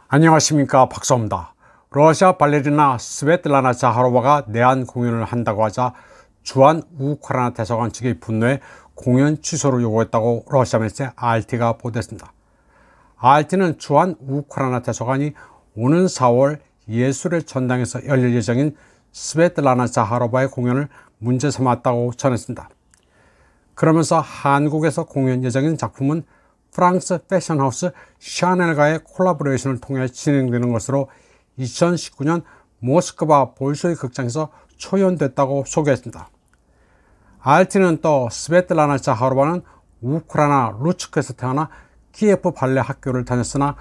안녕하십니까, 박사입니다. 러시아 발레리나 스베틀라나 자하로바가 내한 공연을 한다고 하자 주한 우크라이나 대사관 측이 분노해 공연 취소를 요구했다고 러시아 매체 RT가 보도했습니다. RT는 주한 우크라이나 대사관이 오는 4월 예술의 전당에서 열릴 예정인 스베틀라나 자하로바의 공연을 문제 삼았다고 전했습니다. 그러면서 한국에서 공연 예정인 작품은 프랑스 패션하우스 샤넬과의 콜라보레이션을 통해 진행되는 것으로 2019년 모스크바 볼쇼이 극장에서 초연됐다고 소개했습니다. RT는 또 스베틀라나 자하로바는 우크라이나 루츠크에서 태어나 키예프 발레 학교를 다녔으나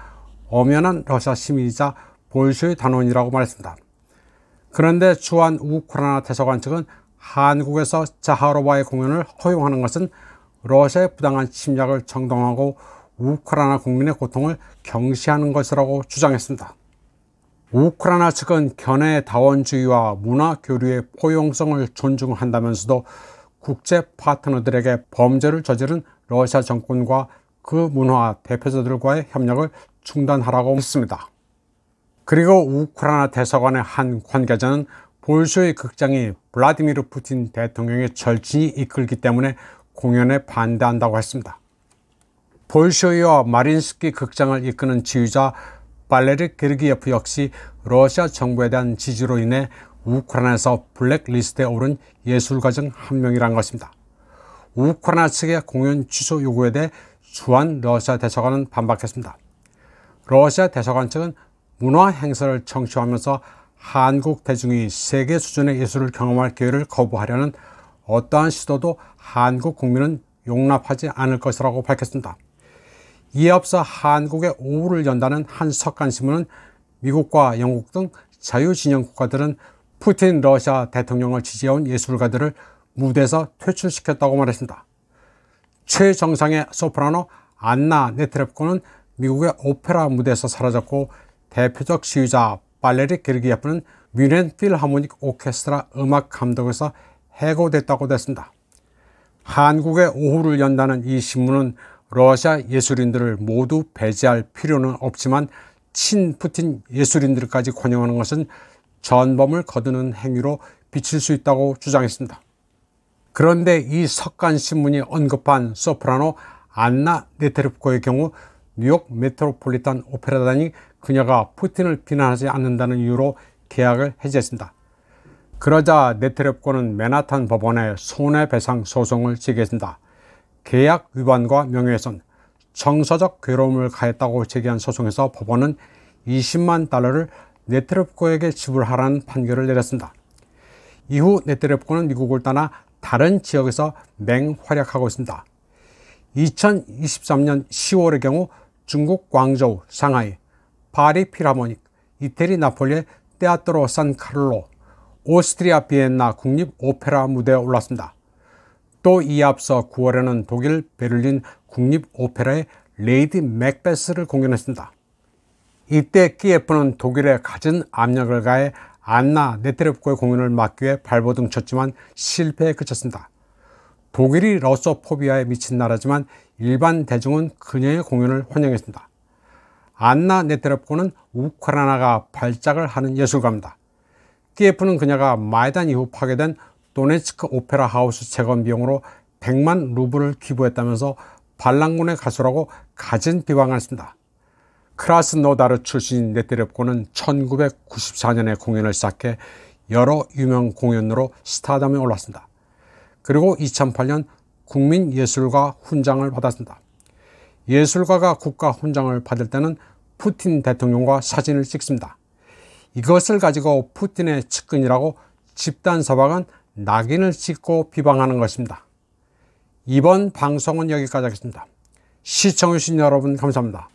엄연한 러시아 시민이자 볼쇼이 단원이라고 말했습니다. 그런데 주한 우크라이나 대사관 측은 한국에서 자하로바의 공연을 허용하는 것은 러시아의 부당한 침략을 정당화하고 우크라이나 국민의 고통을 경시하는 것이라고 주장했습니다. 우크라이나 측은 견해 다원주의와 문화 교류의 포용성을 존중한다면서도 국제 파트너들에게 범죄를 저지른 러시아 정권과 그 문화 대표자들과의 협력을 중단하라고 했습니다. 그리고 우크라이나 대사관의 한 관계자는 볼쇼이 극장이 블라디미르 푸틴 대통령의 절친이 이끌기 때문에 공연에 반대한다고 했습니다. 볼쇼이와 마린스키 극장을 이끄는 지휘자 발레리 게르기예프 역시 러시아 정부에 대한 지지로 인해 우크라이나에서 블랙리스트에 오른 예술가 중 한 명이란 것입니다. 우크라이나 측의 공연 취소 요구에 대해 주한 러시아 대사관은 반박했습니다. 러시아 대사관 측은 문화 행사를 청취하면서 한국 대중이 세계 수준의 예술을 경험할 기회를 거부하려는 어떠한 시도도 한국 국민은 용납하지 않을 것이라고 밝혔습니다. 이에 앞서 한국의 오후를 연다는 한 석간신문은 미국과 영국 등 자유진영 국가들은 푸틴 러시아 대통령을 지지해온 예술가들을 무대에서 퇴출시켰다고 말했습니다. 최정상의 소프라노 안나 네트랩코는 미국의 오페라 무대에서 사라졌고 대표적 시위자 발레리 게르기예프는 뮌헨 필하모닉 오케스트라 음악 감독에서 해고됐다고 됐습니다. 한국의 오후를 연다는 이 신문은 러시아 예술인들을 모두 배제할 필요는 없지만 친푸틴 예술인들까지 권유하는 것은 전범을 거두는 행위로 비칠 수 있다고 주장했습니다. 그런데 이 석간신문이 언급한 소프라노 안나 네트랩코의 경우 뉴욕 메트로폴리탄 오페라단이 그녀가 푸틴을 비난하지 않는다는 이유로 계약을 해지했습니다. 그러자 네트랩코는 맨하탄 법원에 손해배상 소송을 제기했습니다. 계약 위반과 명예훼손, 정서적 괴로움을 가했다고 제기한 소송에서 법원은 20만 달러를 네트랩코에게 지불하라는 판결을 내렸습니다. 이후 네트랩코는 미국을 떠나 다른 지역에서 맹활약하고 있습니다. 2023년 10월의 경우 중국 광저우, 상하이, 파리 필하모닉, 이태리 나폴리의 테아트로 산카를로, 오스트리아 비엔나 국립 오페라 무대에 올랐습니다. 또 이에 앞서 9월에는 독일 베를린 국립 오페라의 레이디 맥베스를 공연했습니다. 이때 키예프는 독일에 갖은 압력을 가해 안나 네트랩코의 공연을 막기 위해 발버둥 쳤지만 실패에 그쳤습니다. 독일이 러소포비아에 미친 나라지만 일반 대중은 그녀의 공연을 환영했습니다. 안나 네트랩코는 우크라이나가 발작을 하는 예술가입니다. 키예프는 그녀가 마이단 이후 파괴된 도네츠크 오페라 하우스 재건 비용으로 100만 루블을 기부했다면서 반란군의 가수라고 갖은 비방을 했습니다. 크라스노다르 출신인 네트랩코는 1994년에 공연을 시작해 여러 유명 공연으로 스타덤에 올랐습니다. 그리고 2008년 국민예술가 훈장을 받았습니다. 예술가가 국가 훈장을 받을 때는 푸틴 대통령과 사진을 찍습니다. 이것을 가지고 푸틴의 측근이라고 집단 서방은 낙인을 찍고 비방하는 것입니다. 이번 방송은 여기까지 하겠습니다. 시청해주신 여러분 감사합니다.